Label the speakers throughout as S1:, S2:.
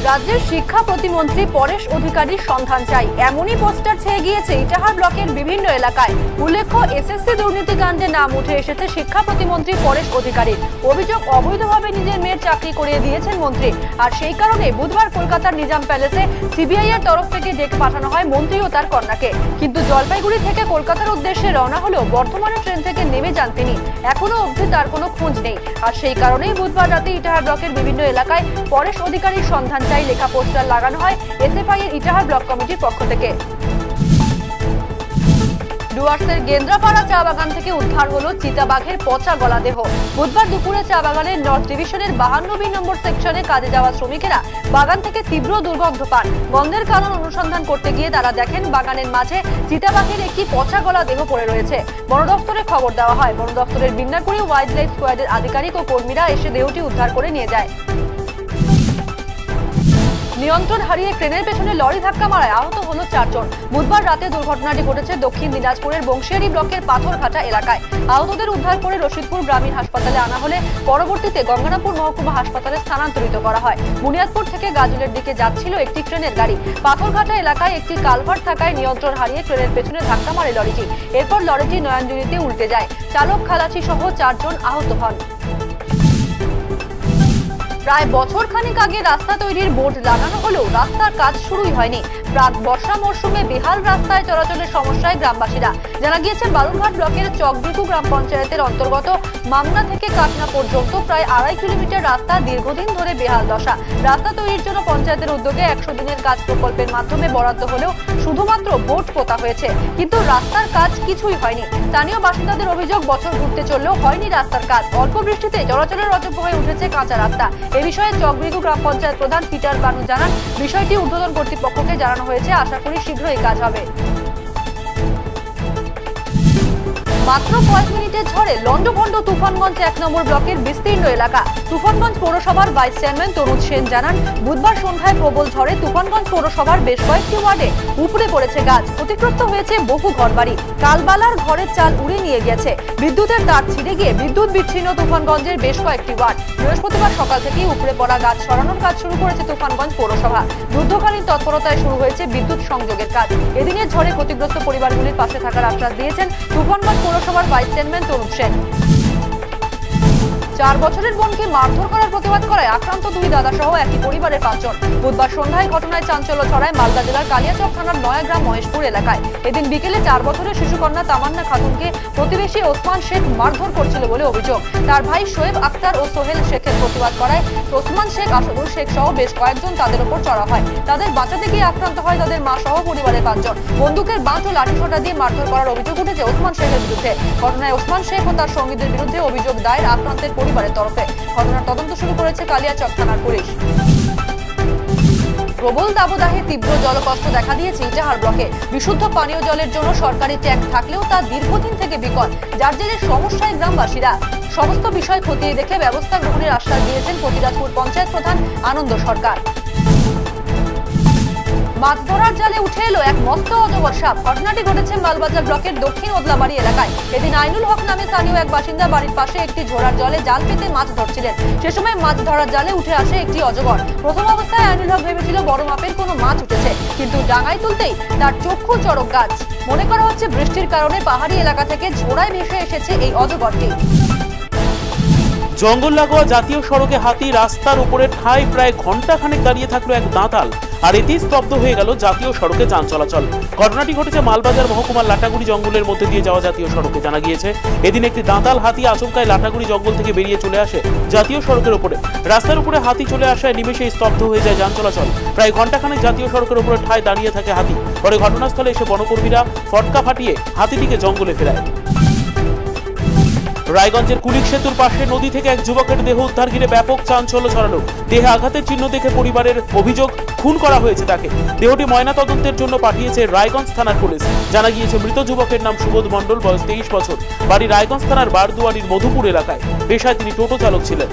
S1: রাজ্যের শিক্ষা প্রতিমন্ত্রী পরেশ অধিকারীর সন্ধান চাই এমনই পোস্টার ছেয়ে গিয়েছে ইটাহার ব্লকের বিভিন্ন এলাকায়। উল্লেখ্য, এসএসসি দুর্নীতিকাণ্ডে নাম উঠে এসেছে শিক্ষা প্রতিমন্ত্রী পরেশ অধিকারীর। অভিযোগ, অবৈধভাবে নিজের মেয়ের চাকরি করিয়ে দিয়েছেন মন্ত্রী। আর সেই কারণে বুধবার কলকাতার নিজাম প্যালেসে সিবিআই এর তরফ থেকে ডেকে পাঠানো হয় মন্ত্রী ও তার কন্যাকে। কিন্তু জলপাইগুড়ি থেকে কলকাতার উদ্দেশ্যে রওনা হলেও বর্ধমানের ট্রেন থেকে নেমে যান তিনি। এখনো অবধি তার কোনো খোঁজ নেই। আর সেই কারণেই বুধবার রাতে ইটাহার ব্লকের বিভিন্ন এলাকায় পরেশ অধিকারীর সন্ধান চাই লেখা পোস্টার লাগানো হয় এসএফআই এর ইটাহার ব্লক কমিটির পক্ষ থেকে। ডুয়ার্সের গেন্দ্রাপাড়া চা বাগান থেকে উদ্ধার হলো চিতাবাঘের পচা গলা দেহ। বুধবার দুপুরে চা বাগানের নর্থ ডিভিশনের 52 নম্বর সেকশনে কাজে যাওয়া শ্রমিকেরা বাগান থেকে তীব্র দুর্গন্ধ পান। গন্ধের কারণ অনুসন্ধান করতে গিয়ে তারা দেখেন বাগানের মাঝে চিতাবাঘের একটি পচা গলা দেহ পড়ে রয়েছে। বন দপ্তরে খবর দেওয়া হয়। বন দপ্তরের বিন্নাকুড়ি ওয়াইল্ড লাইফ স্কোয়াডের আধিকারিক ও কর্মীরা এসে দেহটি উদ্ধার করে নিয়ে যায়। নিয়ন্ত্রণ হারিয়ে ট্রেনের পেছনে লরি ধাক্কা মারায় আহত হলো 4 জন। বুধবার রাতে দুর্ঘটনাটি ঘটেছে দক্ষিণ দিনাজপুরের বংশিয়ারি ব্লকের পাথরঘাটা এলাকায়। আহতদের উদ্ধার করে রশিদপুর গ্রামীণ হাসপাতালে আনা হলে পরবর্তীতে গঙ্গারামপুর মহকুমা হাসপাতালে স্থানান্তরিত করা হয়। বুনিয়াদপুর থেকে গাজলের দিকে যাচ্ছিল একটি ট্রেনের গাড়ি। পাথরঘাটা এলাকায় একটি কালভার্ট থাকায় নিয়ন্ত্রণ হারিয়ে ট্রেনের পেছনে ধাক্কা মারে লরিটি। এরপর লরিটি নয়নজুড়িতে উল্টে যায়। চালক, খালাসি সহ 4 জন আহত হন। প্রায় বছর খানিক আগে রাস্তা তৈরির বোর্ড লাগানো হলেও রাস্তার কাজ শুরুই হয়নি। প্রাক বর্ষা মরশুমে বেহাল রাস্তায় চলাচলের সমস্যায় গ্রামবাসীরা। জানা গিয়েছে, বালুরঘাট ব্লকের চকবিকু গ্রাম পঞ্চায়েতের অন্তর্গত মামনা থেকে কাটনা পর্যন্ত প্রায় 2.5 কিলোমিটার রাস্তা দীর্ঘদিন ধরে বেহাল দশা। রাস্তা তৈরির জন্য পঞ্চায়েতের উদ্যোগে 100 দিনের কাজ প্রকল্পের মাধ্যমে বরাদ্দ হলেও শুধুমাত্র বোর্ড পোতা হয়েছে, কিন্তু রাস্তার কাজ কিছুই হয়নি। স্থানীয় বাসিন্দাদের অভিযোগ, বছর ঘুরতে চললেও হয়নি রাস্তার কাজ। অল্প বৃষ্টিতে চলাচলের অযোগ্য হয়ে উঠেছে কাঁচা রাস্তা। এ বিষয়ে চকবিকু গ্রাম পঞ্চায়েত প্রধান পিটার বানু জানান, বিষয়টি ঊর্ধ্বতন কর্তৃপক্ষকে জানানো হয়েছে। আশা করি শীঘ্রই কাজ হবে। মাত্র কয়েক মিনিটের ঝড়ে লন্ডভন্ড তুফানগঞ্জ 1 নম্বর ব্লকের বিস্তীর্ণ এলাকা। তুফানগঞ্জ পৌরসভার ভাইস চেয়ারম্যান তরুণ সেন জানান, বুধবার সন্ধ্যায় প্রবল ঝড়ে তুফানগঞ্জ পৌরসভার বেশ কয়েকটি ওয়ার্ডে উপড়ে পড়েছে গাছ। ক্ষতিগ্রস্ত হয়েছে বহু ঘরবাড়ি। কালবালার ঘরের চাল উড়ে নিয়ে গেছে। বিদ্যুতের তার ছিঁড়ে গিয়ে বিদ্যুৎ বিচ্ছিন্ন তুফানগঞ্জের বেশ কয়েকটি ওয়ার্ড। বৃহস্পতিবার সকাল থেকেই উপড়ে পড়া গাছ সরানোর কাজ শুরু করেছে তুফানগঞ্জ পৌরসভা। যুদ্ধকালীন তৎপরতায় শুরু হয়েছে বিদ্যুৎ সংযোগের কাজ। এদিনের ঝড়ে ক্ষতিগ্রস্ত পরিবারগুলির পাশে থাকার আশ্বাস দিয়েছেন তুফানগঞ্জ পৌরসভার ভাইস চেয়ারম্যান তরুণ সেন। 4 বছরের বোনকে মারধর করার প্রতিবাদ করায় আক্রান্ত 2 দাদা সহ একই পরিবারের 5 জন। বুধবার সন্ধ্যায় ঘটনায় চাঞ্চল্য ছড়ায় মালদা জেলার কালিয়াচক থানার নয়াগ্রাম মহেশপুর এলাকায়। এদিন বিকেলে 4 বছরের শিশুকন্যা তামান্না খাতুনকে প্রতিবেশী ওসমান শেখ মারধর করছিল বলে অভিযোগ। তার ভাই শোয়েব আক্তার ও সোহেল শেখের প্রতিবাদ করায় ওসমান শেখ, আসাদুল শেখ সহ বেশ কয়েকজন তাদের উপর চড়া হয়। তাদের বাঁচাতে গিয়ে আক্রান্ত হয় তাদের মা সহ পরিবারের 5 জন। বন্দুকের বাঁট ও লাঠিসোঁটা দিয়ে মারধর করার অভিযোগ উঠেছে ওসমান শেখের বিরুদ্ধে। ঘটনায় ওসমান শেখ ও তার সঙ্গীদের বিরুদ্ধে অভিযোগ দায়ের আক্রান্তের পরিবারের তরফে। ঘটনার তদন্ত শুরু করেছে কালিয়াচক থানার পুলিশ। প্রবল দাবদাহে তীব্র জলকষ্ট দেখা দিয়েছে ইটাহার ব্লকে। বিশুদ্ধ পানীয় জলের জন্য সরকারি ট্যাঙ্ক থাকলেও তা দীর্ঘদিন থেকে বিকল, যার জেরে সমস্যায় গ্রামবাসীরা। সমস্ত বিষয় খতিয়ে দেখে ব্যবস্থা গ্রহণের আশ্বাস দিয়েছেন ফতিরাজপুর পঞ্চায়েত প্রধান আনন্দ সরকার। মাছ ধরার জালে উঠে এলো এক মস্ত অজগর সাপ। ঘটনাটি ঘটেছে মালবাজার ব্লকের দক্ষিণ ওদলাবাড়ি এলাকায়। এদিন আইনুল হক নামে স্থানীয় এক বাসিন্দা বাড়ির পাশে একটি ঝোড়ার জলে জাল পেতে মাছ ধরছিলেন। সে সময় মাছ ধরার জালে উঠে আসে একটি অজগর। প্রথম অবস্থায় আইনুল হক ভেবেছিল বড় মাপের কোনো মাছ উঠেছে, কিন্তু ডাঙায় তুলতেই তার চক্ষু চড়ক গাছ। মনে করা হচ্ছে বৃষ্টির কারণে পাহাড়ি এলাকা থেকে ঝোড়ায় ভেসে এসেছে এই অজগরটি।
S2: জঙ্গল লাগোয়া জাতীয় সড়কে হাতি, রাস্তার উপরে ঠাই প্রায় ঘন্টাখানেক দাঁড়িয়ে থাকলো এক দাঁতাল। আর এতেই স্তব্ধ হয়ে গেল জাতীয় সড়কে যান চলাচল। ঘটনাটি ঘটেছে মালবাজার মহকুমার লাটাগুড়ি জঙ্গলের মধ্যে দিয়ে যাওয়া জাতীয় সড়কে। জানা গিয়েছে, এদিন একটি দাঁতাল হাতি আচমকায় লাটাগুড়ি জঙ্গল থেকে বেরিয়ে চলে আসে জাতীয় সড়কের উপরে। রাস্তার উপরে হাতি চলে আসায় নিমেষেই স্তব্ধ হয়ে যায় যান চলাচল। প্রায় ঘন্টাখানেক জাতীয় সড়কের উপরে ঠায় দাঁড়িয়ে থাকে হাতি। পরে ঘটনাস্থলে এসে বনকর্মীরা ফটকা ফাটিয়ে হাতিটিকে জঙ্গলে ফেরায়। রায়গঞ্জের কুলিক সেতুর পাশে নদী থেকে এক যুবকের দেহ উদ্ধার ঘিরে ব্যাপক চাঞ্চল্য ছড়ালো। দেহে আঘাতের চিহ্ন দেখে পরিবারের অভিযোগ খুন করা হয়েছে তাকে। দেহটি ময়নাতদন্তের জন্য পাঠিয়েছে রায়গঞ্জ থানার পুলিশ। জানা গিয়েছে, মৃত যুবকের নাম সুবোধ মণ্ডল, বয়স 23 বছর, বাড়ি রায়গঞ্জ থানার বারদুয়ারির মধুপুর এলাকায়। পেশায় তিনি টোটো চালক ছিলেন।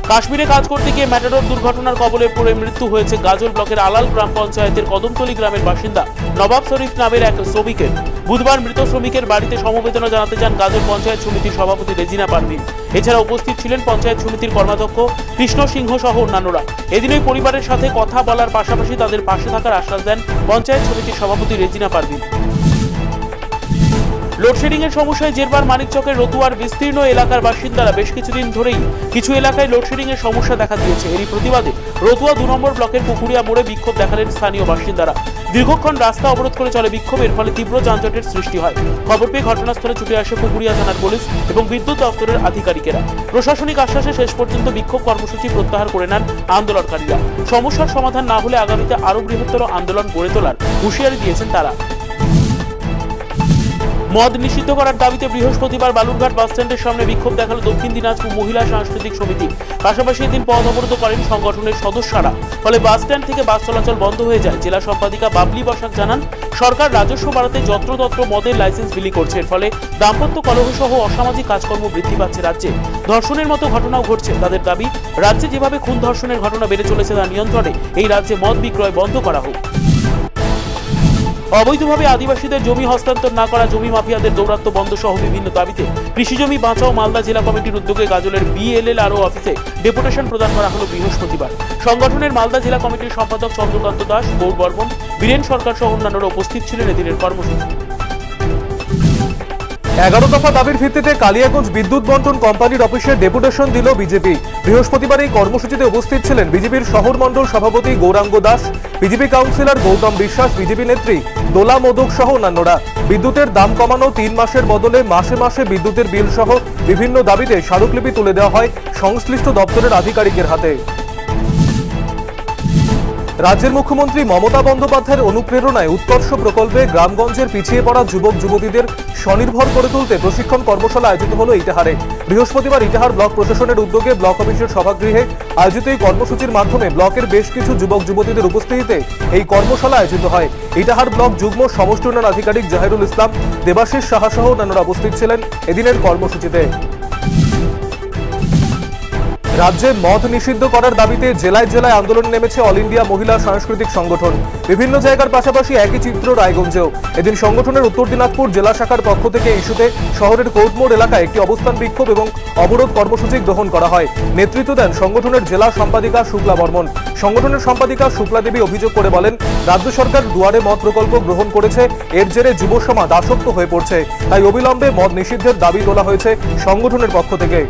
S2: কাশ্মীরে কাজ করতে গিয়ে ম্যাটাডোর দুর্ঘটনার কবলে পড়ে মৃত্যু হয়েছে গাজল ব্লকের আলাল গ্রাম পঞ্চায়েতের কদমতলী গ্রামের বাসিন্দা নবাব শরীফ নামের এক শ্রমিকের। বুধবার মৃত শ্রমিকের বাড়িতে সমবেদনা জানাতে যান গাজল পঞ্চায়েত সমিতির সভাপতি রেজিনা পারভিন। এছাড়া উপস্থিত ছিলেন পঞ্চায়েত সমিতির কর্মাধ্যক্ষ কৃষ্ণ সিংহ সহ অন্যান্যরা। এদিন ওই পরিবারের সাথে কথা বলার পাশাপাশি তাদের পাশে থাকার আশ্বাস দেন পঞ্চায়েত সমিতির সভাপতি রেজিনা পারভিন। লোডশেডিং এর সমস্যায় জেরবার মানিকচকের রতুয়ার বিস্তীর্ণ এলাকার বাসিন্দারা বেশ কিছুদিন ধরেই কিছু এলাকায় লোডশেডিং এর সমস্যা দেখা দিয়েছে। এরই প্রতিবাদে রতুয়া 2 নম্বর ব্লকের পুকুরিয়া মোড়ে বিক্ষোভ দেখালেন স্থানীয় বাসিন্দারা। দীর্ঘক্ষণ রাস্তা অবরোধ করে চলে বিক্ষোভ, এর ফলে তীব্র যানজটের সৃষ্টি হয়। খবর পেয়ে ঘটনাস্থলে ছুটে আসে পুকুরিয়া থানার পুলিশ এবং বিদ্যুৎ দপ্তরের আধিকারিকেরা। প্রশাসনিক আশ্বাসে শেষ পর্যন্ত বিক্ষোভ কর্মসূচি প্রত্যাহার করে নেন আন্দোলনকারীরা। সমস্যার সমাধান না হলে আগামীতে আরো বৃহত্তর আন্দোলন গড়ে তোলার হুঁশিয়ারি দিয়েছেন তারা। মদ নিষিদ্ধ করার দাবিতে বৃহস্পতিবার বালুরঘাট বাসস্ট্যান্ডের সামনে বিক্ষোভ দেখালো দক্ষিণ দিনাজপুর মহিলা সাংস্কৃতিক সমিতি। পাশাপাশি এদিন পথ অবরোধ করেন সংগঠনের সদস্যরা। ফলে বাসস্ট্যান্ড থেকে বাস চলাচল বন্ধ হয়ে যায়। জেলা সম্পাদিকা বাবলি বসাক জানান, সরকার রাজস্ব বাড়াতে যত্রতত্র মদের লাইসেন্স বিলি করছে। এর ফলে দাম্পত্য কলহ সহ অসামাজিক কাজকর্ম বৃদ্ধি পাচ্ছে রাজ্যে। ধর্ষণের মতো ঘটনাও ঘটছে। তাদের দাবি, রাজ্যে যেভাবে খুন ধর্ষণের ঘটনা বেড়ে চলেছে তার নিয়ন্ত্রণে এই রাজ্যে মদ বিক্রয় বন্ধ করা হোক। অবৈধভাবে আদিবাসীদের জমি হস্তান্তর না করা, জমি মাফিয়াদের দৌরাত্ম্য বন্ধ সহ বিভিন্ন দাবিতে কৃষি জমি বাঁচাও মালদা জেলা কমিটির উদ্যোগে গাজলের BLLRO অফিসে ডেপুটেশন প্রদান করা হলো বৃহস্পতিবার। সংগঠনের মালদা জেলা কমিটির সম্পাদক চন্দ্রকান্ত দাস, গৌর বর্মন, বীরেন সরকার সহ অন্যান্যরা উপস্থিত ছিলেন এদিনের কর্মসূচি।
S3: 11 দফা দাবির ভিত্তিতে কালিয়াগঞ্জ বিদ্যুৎ বন্টন কোম্পানির অফিসে ডেপুটেশন দিল বিজেপি। বৃহস্পতিবার এই কর্মসূচিতে উপস্থিত ছিলেন বিজেপির শহর মণ্ডল সভাপতি গৌরাঙ্গ দাস, বিজেপি কাউন্সিলর গৌতম বিশ্বাস, বিজেপি নেত্রী দোলা মোদক সহ অন্যান্যরা। বিদ্যুতের দাম কমানো, 3 মাসের বদলে মাসে মাসে বিদ্যুতের বিল সহ বিভিন্ন দাবিতে স্মারকলিপি তুলে দেওয়া হয় সংশ্লিষ্ট দপ্তরের আধিকারিকের হাতে। রাজ্যের মুখ্যমন্ত্রী মমতা বন্দ্যোপাধ্যায়ের অনুপ্রেরণায় উৎকর্ষ প্রকল্পে গ্রামগঞ্জের পিছিয়ে পড়া যুবক যুবতীদের স্বনির্ভর করে তুলতে প্রশিক্ষণ কর্মশালা আয়োজিত হলো ইটাহারে। বৃহস্পতিবার ইটাহার ব্লক প্রশাসনের উদ্যোগে ব্লক অফিসের সভাগৃহে আয়োজিত এই কর্মসূচির মাধ্যমে ব্লকের বেশ কিছু যুবক যুবতীদের উপস্থিতিতে এই কর্মশালা আয়োজিত হয়। ইটাহার ব্লক যুগ্ম সমষ্টি উন্নয়ন আধিকারিক জাহিরুল ইসলাম, দেবাশিস সাহা সহ অন্যান্যরা উপস্থিত ছিলেন এদিনের কর্মসূচিতে। রাজ্যে মদ নিষিদ্ধ করার দাবিতে জেলায় জেলায় আন্দোলন নেমেছে অল ইন্ডিয়া মহিলা সাংস্কৃতিক সংগঠন। বিভিন্ন জায়গার পাশাপাশি একই চিত্র রায়গঞ্জেও। এদিন সংগঠনের উত্তর দিনাজপুর জেলা শাখার পক্ষ থেকে ইস্যুতে শহরের কোর্টমোড় এলাকায় একটি অবস্থান বিক্ষোভ এবং অবরোধ কর্মসূচি গ্রহণ করা হয়। নেতৃত্ব দেন সংগঠনের জেলা সম্পাদিকা শুক্লা বর্মন। সংগঠনের সম্পাদিকা শুক্লা দেবী অভিযোগ করে বলেন, রাজ্য সরকার দুয়ারে মদ প্রকল্প গ্রহণ করেছে, এর জেরে যুব সমাজ আসক্ত হয়ে পড়ছে, তাই অবিলম্বে মদ নিষিদ্ধের দাবি তোলা হয়েছে সংগঠনের পক্ষ থেকে।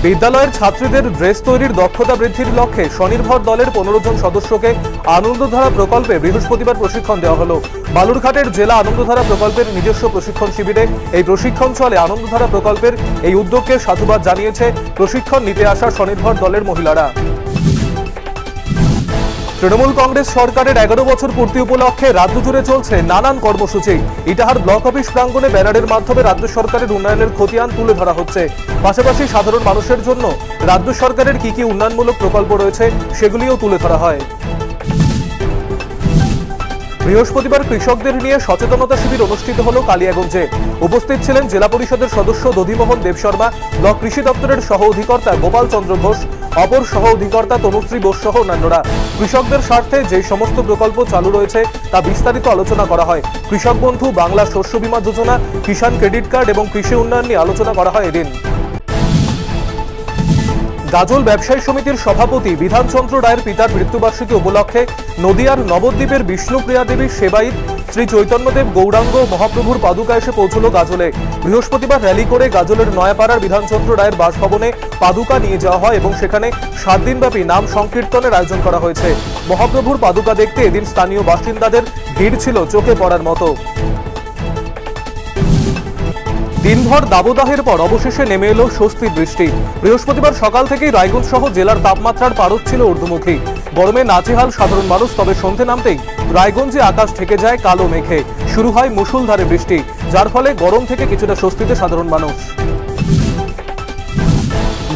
S3: বিদ্যালয়ের ছাত্রীদের ড্রেস তৈরির দক্ষতা বৃদ্ধির লক্ষ্যে স্বনির্ভর দলের 15 জন সদস্যকে আনন্দধারা প্রকল্পে বৃহস্পতিবার প্রশিক্ষণ দেওয়া হলো। বালুরঘাটের জেলা আনন্দধারা প্রকল্পের নিজস্ব প্রশিক্ষণ শিবিরে এই প্রশিক্ষণ চলে। আনন্দধারা প্রকল্পের এই উদ্যোগকে সাধুবাদ জানিয়েছে প্রশিক্ষণ নিতে আসা স্বনির্ভর দলের মহিলারা। তৃণমূল কংগ্রেস সরকারের 11 বছর পূর্তি উপলক্ষে রাজ্য জুড়ে চলছে নানান কর্মসূচি। ইটাহার ব্লক অফিস প্রাঙ্গণে ব্যানারের মাধ্যমে রাজ্য সরকারের উন্নয়নের খতিয়ান তুলে ধরা হচ্ছে। পাশাপাশি সাধারণ মানুষের জন্য রাজ্য সরকারের কি কি উন্নয়নমূলক প্রকল্প রয়েছে সেগুলিও তুলে ধরা হয়। বৃহস্পতিবার কৃষকদের নিয়ে সচেতনতা শিবির অনুষ্ঠিত হলো কালিয়াগঞ্জে। উপস্থিত ছিলেন জেলা পরিষদের সদস্য দধিমোহন দেবশর্মা, ব্লক কৃষি দপ্তরের সহ অধিকর্তা গোপাল চন্দ্র ঘোষ, অপর সহ অধিকর্তা তনুশ্রী বোস সহ অন্যান্যরা। কৃষকদের স্বার্থে যে সমস্ত প্রকল্প চালু রয়েছে তা বিস্তারিত আলোচনা করা হয়। কৃষক বন্ধু, বাংলা শস্য বীমা যোজনা, কিষাণ ক্রেডিট কার্ড এবং কৃষি উন্নয়ন নিয়ে আলোচনা করা হয় এদিন। গাজল ব্যবসায়ী সমিতির সভাপতি বিধানচন্দ্র রায়ের পিতার মৃত্যুবার্ষিকী উপলক্ষে নদিয়ার নবদ্বীপের বিষ্ণুপ্রিয়া দেবীর সেবায়িত শ্রী চৈতন্যদেব গৌরাঙ্গ মহাপ্রভুর পাদুকা এসে পৌঁছল গাজলে। বৃহস্পতিবার র্যালি করে গাজলের নয়াপাড়ার বিধানচন্দ্র রায়ের বাসভবনে পাদুকা নিয়ে যাওয়া হয় এবং সেখানে 7 দিনব্যাপী নাম সংকীর্তনের আয়োজন করা হয়েছে। মহাপ্রভুর পাদুকা দেখতে এদিন স্থানীয় বাসিন্দাদের ভিড় ছিল চোখে পড়ার মতো। দিনভর দাবদাহের পর অবশেষে নেমে এলো স্বস্তির বৃষ্টি। বৃহস্পতিবার সকাল থেকেই রায়গঞ্জ সহ জেলার তাপমাত্রার পারদ ছিল ঊর্ধ্বমুখী। গরমে নাজেহাল সাধারণ মানুষ। তবে সন্ধে নামতেই রায়গঞ্জে আকাশ ঢেকে যায় কালো মেঘে। শুরু হয় মুষলধারে বৃষ্টি, যার ফলে গরম থেকে কিছুটা স্বস্তিতে সাধারণ মানুষ।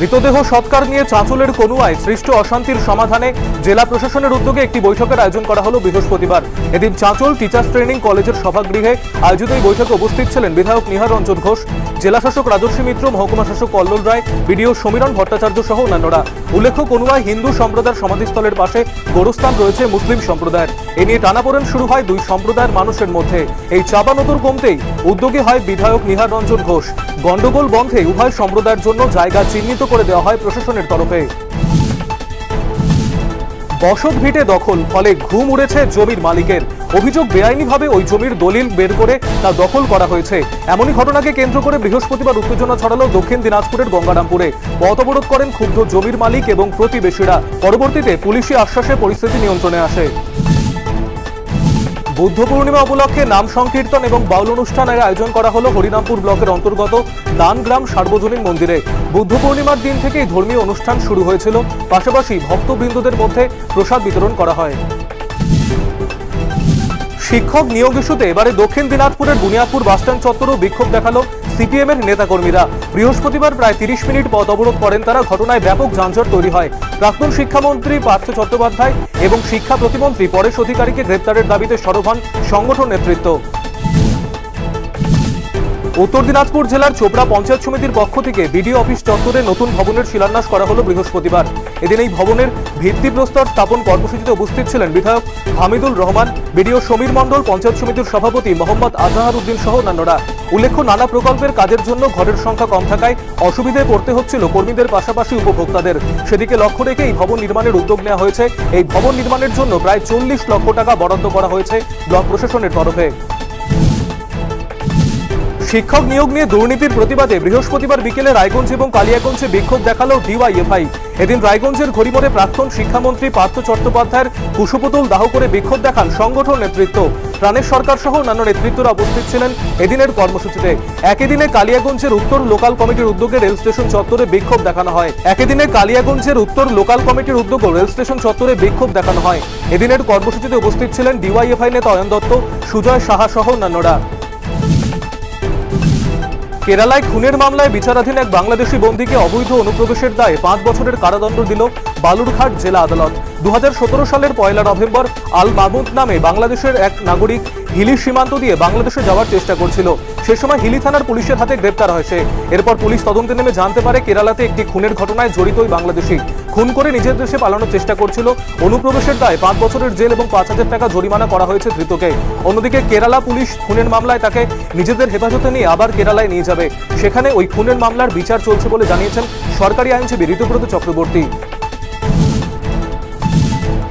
S3: মৃতদেহ সৎকার নিয়ে চাঁচলের কনুয়ায় সৃষ্ট অশান্তির সমাধানে জেলা প্রশাসনের উদ্যোগে একটি বৈঠকের আয়োজন করা হলো বৃহস্পতিবার। এদিন চাঁচল টিচার্স ট্রেনিং কলেজের সভাগৃহে আয়োজিত এই বৈঠকে উপস্থিত ছিলেন বিধায়ক নিহার রঞ্জন ঘোষ, জেলা শাসক রাজস্বী মিত্র, মহকুমা শাসক কল্লোল রায়, বিডিও সমীরণ ভট্টাচার্য সহ অন্যান্যরা। উল্লেখ্য, কনুয়ায় হিন্দু সম্প্রদায়ের সমাধিস্থলের পাশে গোরস্থান রয়েছে মুসলিম সম্প্রদায়ের। এ নিয়ে টানাপোড়েন শুরু হয় দুই সম্প্রদায়ের মানুষের মধ্যে। এই চাপানোতর কমতেই উদ্যোগী হয় বিধায়ক নিহার রঞ্জন ঘোষ। গন্ডগোল বন্ধে উভয় সম্প্রদায়ের জন্য জায়গা চিহ্নিত করে দেওয়া হয় প্রশাসনের তরফে। বসত ভিটে দখল, ফলে ঘুম উড়েছে জমির মালিকের। অভিযোগ, বেআইনিভাবে ওই জমির দলিল বের করে তা দখল করা হয়েছে। এমনই ঘটনাকে কেন্দ্র করে বৃহস্পতিবার উত্তেজনা ছড়ালো দক্ষিণ দিনাজপুরের গঙ্গারামপুরে। পথ অবরোধ করেন ক্ষুব্ধ জমির মালিক এবং প্রতিবেশীরা। পরবর্তীতে পুলিশি আশ্বাসে পরিস্থিতি নিয়ন্ত্রণে আসে। বুদ্ধ পূর্ণিমা উপলক্ষে নাম সংকীর্তন এবং বাউল অনুষ্ঠানের আয়োজন করা হলো হরিনামপুর ব্লকের অন্তর্গত দানগ্রাম সার্বজনীন মন্দিরে। বুদ্ধ পূর্ণিমার দিন থেকেই ধর্মীয় অনুষ্ঠান শুরু হয়েছিল, পাশাপাশি ভক্তবৃন্দদের মধ্যে প্রসাদ বিতরণ করা হয়। শিক্ষক নিয়োগ ইস্যুতে এবারে দক্ষিণ দিনাজপুরের বুনিয়াদপুর বাসস্ট্যান্ড চত্বরেও বিক্ষোভ দেখালো সিপিএম এর নেতাকর্মীরা। বৃহস্পতিবার প্রায় 30 মিনিট পথ অবরোধ করেন তারা। ঘটনায় ব্যাপক যানজট তৈরি হয়। প্রাক্তন শিক্ষামন্ত্রী পার্থ চট্টোপাধ্যায় এবং শিক্ষা প্রতিমন্ত্রী পরেশ অধিকারীকে গ্রেপ্তারের দাবিতে সরব হন সংগঠন নেতৃত্ব। উত্তর দিনাজপুর জেলার চোপড়া পঞ্চায়েত সমিতির পক্ষ থেকে বিডিও অফিস চত্বরে নতুন ভবনের শিলান্যাস করা হলো বৃহস্পতিবার। এদিন এই ভবনের ভিত্তিপ্রস্তর স্থাপন কর্মসূচিতে উপস্থিত ছিলেন বিধায়ক হামিদুল রহমান, বিডিও সমীর মণ্ডল, পঞ্চায়েত সমিতির সভাপতি মোহাম্মদ আজহার উদ্দিন সহ অন্যান্যরা। উল্লেখ্য, নানা প্রকল্পের কাজের জন্য ঘরের সংখ্যা কম থাকায় অসুবিধায় পড়তে হচ্ছিল কর্মীদের পাশাপাশি উপভোক্তাদের। সেদিকে লক্ষ্য রেখে এই ভবন নির্মাণের উদ্যোগ নেওয়া হয়েছে। এই ভবন নির্মাণের জন্য প্রায় 40 লক্ষ টাকা বরাদ্দ করা হয়েছে ব্লক প্রশাসনের তরফে। শিক্ষক নিয়োগ নিয়ে দুর্নীতির প্রতিবাদে বৃহস্পতিবার বিকেলে রায়গঞ্জ এবং কালিয়াগঞ্জে বিক্ষোভ দেখালো ডিওয়াইএফআই। এদিন রায়গঞ্জের ঘড়িমোড়ে প্রাক্তন শিক্ষামন্ত্রী পার্থ চট্টোপাধ্যায়ের কুশপুতুল দাহ করে বিক্ষোভ দেখান সংগঠন নেতৃত্ব। প্রাণেশ সরকার সহ অন্যান্য নেতৃত্বরা উপস্থিত ছিলেন এদিনের কর্মসূচিতে। একই দিনে কালিয়াগঞ্জের উত্তর লোকাল কমিটির উদ্যোগে রেল স্টেশন চত্বরে বিক্ষোভ দেখানো হয়। এদিনের কর্মসূচিতে উপস্থিত ছিলেন ডিওয়াইএফআই নেতা অয়ন দত্ত, সুজয় সাহা সহ অন্যান্যরা। কেরালায় খুনের মামলায় বিচারাধীন এক বাংলাদেশি বন্দীকে অবৈধ অনুপ্রবেশের দায়ে 5 বছরের কারাদণ্ড দিল বালুরঘাট জেলা আদালত। 2017 সালের 1 নভেম্বর আল মাহমুদ নামে বাংলাদেশের এক নাগরিক হিলি সীমান্ত দিয়ে বাংলাদেশে যাওয়ার চেষ্টা করছিল। সে সময় হিলি থানার পুলিশের হাতে গ্রেপ্তার হয় সে। এরপর পুলিশ তদন্তে নেমে জানতে পারে কেরালাতে একটি খুনের ঘটনায় জড়িত ওই বাংলাদেশি খুন করে নিজের দেশে পালানোর চেষ্টা করছিল। অনুপ্রবেশের দায়ে 5 বছরের জেল এবং 5,000 টাকা জরিমানা করা হয়েছে ধৃতকে। অন্যদিকে কেরালা পুলিশ খুনের মামলায় তাকে নিজেদের হেফাজতে নিয়ে আবার কেরালায় নিয়ে যাবে। সেখানে ওই খুনের মামলার বিচার চলছে বলে জানিয়েছেন সরকারি আইনজীবী ঋতুব্রত চক্রবর্তী।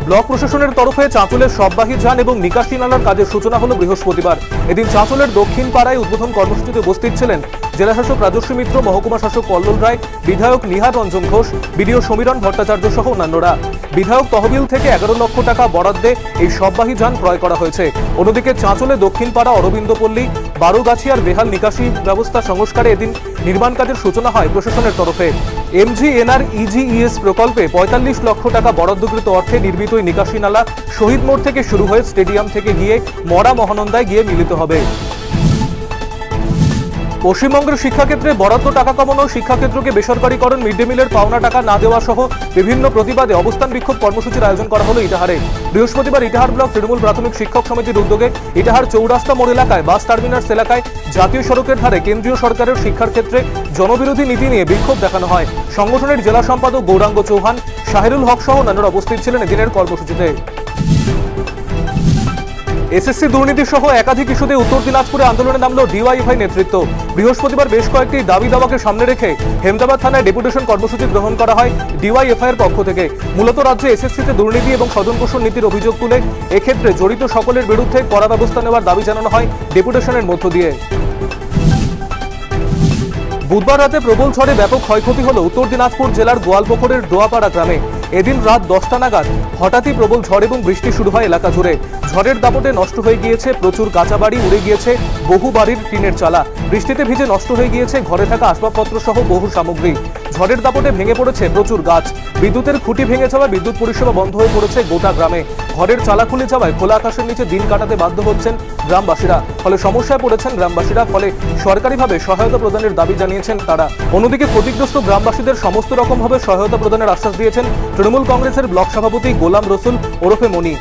S3: ব্লক প্রশাসনের তরফে চাঁচলের সববাহী যান এবং নিকাশি নালার কাজের সূচনা হলো বৃহস্পতিবার। এদিন চাঁচলের দক্ষিণ পাড়ায় উদ্বোধন কর্মসূচিতে উপস্থিত ছিলেন জেলা শাসক রাজস্বী মিত্র, মহকুমা শাসক কল্লোল রায়, বিধায়ক নিহার রঞ্জন ঘোষ, বিডিও সমীরণ ভট্টাচার্য সহ অন্যান্যরা। বিধায়ক তহবিল থেকে 11 লক্ষ টাকা বরাদ্দে এই সববাহী যান ক্রয় করা হয়েছে। অন্যদিকে চাঁচলে দক্ষিণ পাড়া অরবিন্দপল্লী বারোগাছিয়ার বেহাল নিকাশি ব্যবস্থা সংস্কারে এদিন নির্মাণ কাজের সূচনা হয় প্রশাসনের তরফে। MGNREGES প্রকল্পে 45 লক্ষ টাকা বরাদ্দকৃত অর্থে নির্মিত এই নিকাশি নালা শহীদ মোড় থেকে শুরু হয়ে স্টেডিয়াম থেকে গিয়ে মরা মহানন্দায় গিয়ে মিলিত হবে। পশ্চিমবঙ্গের শিক্ষাক্ষেত্রে বরাদ্দ টাকা কমানো, শিক্ষাক্ষেত্রকে বেসরকারীকরণ, মিড ডে মিলের পাওনা টাকা না দেওয়া সহ বিভিন্ন প্রতিবাদে অবস্থান বিক্ষোভ কর্মসূচির আয়োজন করা হলো ইটাহারে। বৃহস্পতিবার ইটাহার ব্লক তৃণমূল প্রাথমিক শিক্ষক সমিতির উদ্যোগে ইটাহার চৌরাস্তা মোড় এলাকায় বাস টার্মিনাস এলাকায় জাতীয় সড়কের ধারে কেন্দ্রীয় সরকারের শিক্ষার ক্ষেত্রে জনবিরোধী নীতি নিয়ে বিক্ষোভ দেখানো হয়। সংগঠনের জেলা সম্পাদক গৌরাঙ্গ চৌহান, শাহিরুল হক সহ অন্যান্যরা উপস্থিত ছিলেন এদিনের কর্মসূচিতে। এসএসসি দুর্নীতি সহ একাধিক ইস্যুতে উত্তর দিনাজপুরে আন্দোলনে নামলো ডিওয়াইএফআই নেতৃত্ব। বৃহস্পতিবার বেশ কয়েকটি দাবি দাওয়াকে সামনে রেখে হেমদাবাদ থানায় ডেপুটেশন কর্মসূচি গ্রহণ করা হয় ডিওয়াইএফআই এর পক্ষ থেকে। মূলত রাজ্যে এসএসসিতে দুর্নীতি এবং স্বজনপোষণ নীতির অভিযোগ তুলে এক্ষেত্রে জড়িত সকলের বিরুদ্ধে কড়া ব্যবস্থা নেওয়ার দাবি জানানো হয় ডেপুটেশনের মধ্য দিয়ে। বুধবার রাতে প্রবল ঝড়ে ব্যাপক ক্ষয়ক্ষতি হলো উত্তর দিনাজপুর জেলার গোয়ালপুকুরের ডোয়াপাড়া গ্রামে। এদিন রাত 10টা নাগাদ হঠাৎই প্রবল ঝড় এবং বৃষ্টি শুরু হয় এলাকা জুড়ে। ঝড়ের দাপটে নষ্ট হয়ে গিয়েছে প্রচুর কাঁচা বাড়ি, উড়ে গিয়েছে বহু বাড়ির টিনের চালা। বৃষ্টিতে ভিজে নষ্ট হয়ে গিয়েছে ঘরে থাকা আসবাবপত্র সহ বহু সামগ্রী। ঝড়ের দাপটে ভেঙে পড়েছে প্রচুর গাছ, বিদ্যুতের খুঁটি ভেঙে যাওয়ায় বিদ্যুৎ পরিষেবা বন্ধ হয়ে পড়েছে গোটা গ্রামে। ঘরের চালা খুলে যাওয়ায় খোলা আকাশের নিচে দিন কাটাতে বাধ্য হচ্ছেন গ্রামবাসীরা। ফলে সমস্যায় পড়েছেন গ্রামবাসীরা। ফলে সরকারিভাবে সহায়তা প্রদানের দাবি জানিয়েছেন তারা। অন্যদিকে ক্ষতিগ্রস্ত গ্রামবাসীদের সমস্ত রকমভাবে সহায়তা প্রদানের আশ্বাস দিয়েছেন তৃণমূল কংগ্রেসের ব্লক সভাপতি গোলাম রসুল ওরফে মনি।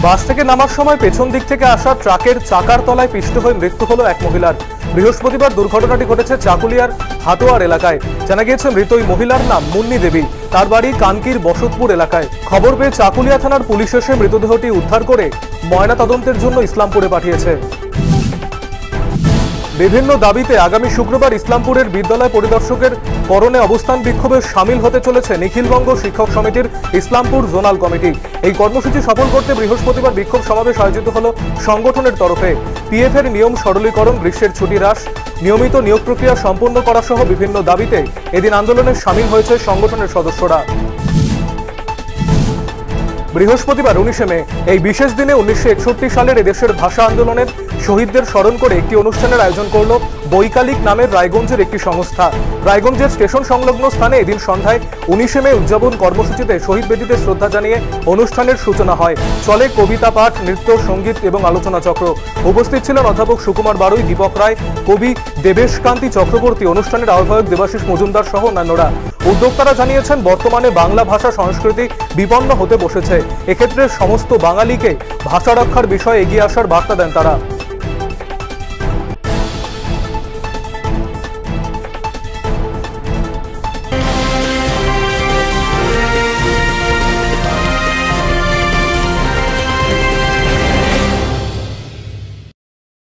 S3: বাস থেকে নামার সময় পেছন দিক থেকে আসা ট্রাকের চাকার তলায় পিষ্ট হয়ে মৃত্যু হলো এক মহিলার। বৃহস্পতিবার দুর্ঘটনাটি ঘটেছে চাকুলিয়ার হাটোয়ার এলাকায়। জানা গিয়েছে মৃত ওই মহিলার নাম মুন্নি দেবী। তার বাড়ি কানকির বসতপুর এলাকায়। খবর পেয়ে চাকুলিয়া থানার পুলিশ এসে মৃতদেহটি উদ্ধার করে ময়না তদন্তের জন্য ইসলামপুরে পাঠিয়েছে। বিভিন্ন দাবিতে আগামী শুক্রবার ইসলামপুরের বিদ্যালয় পরিদর্শকের করণে অবস্থান বিক্ষোভে সামিল হতে চলেছে নিখিলবঙ্গ শিক্ষক সমিতির ইসলামপুর জোনাল কমিটি। এই কর্মসূচি সফল করতে বৃহস্পতিবার বিক্ষোভ সমাবেশ আয়োজিত হল সংগঠনের তরফে। পিএফ এর নিয়ম সরলীকরণ, গ্রীষ্মের ছুটি হ্রাস, নিয়মিত নিয়োগ প্রক্রিয়া সম্পন্ন করা সহ বিভিন্ন দাবিতে এদিন আন্দোলনে সামিল হয়েছে সংগঠনের সদস্যরা। বৃহস্পতিবার 19 মে এই বিশেষ দিনে 1961 সালের এদেশের ভাষা আন্দোলনের শহীদদের স্মরণ করে একটি অনুষ্ঠানের আয়োজন করল বৈকালিক নামের রায়গঞ্জের একটি সংস্থা। রায়গঞ্জের স্টেশন সংলগ্ন স্থানে এদিন সন্ধ্যায় 19 মে উদযাপন কর্মসূচিতে শহীদ বেদিতে শ্রদ্ধা জানিয়ে অনুষ্ঠানের সূচনা হয়। চলে কবিতা পাঠ, নৃত্য, সঙ্গীত এবং আলোচনা চক্র। উপস্থিত ছিলেন অধ্যাপক সুকুমার বারুই, দীপক রায়, কবি দেবেশকান্তি চক্রবর্তী, অনুষ্ঠানের আহ্বায়ক দেবাশিস মজুমদার সহ অন্যান্যরা। উদ্যোক্তারা জানিয়েছেন বর্তমানে বাংলা ভাষা সংস্কৃতি বিপন্ন হতে বসেছে। এক্ষেত্রে সমস্ত বাঙালিকে ভাষা রক্ষার বিষয়ে এগিয়ে আসার বার্তা দেন তারা।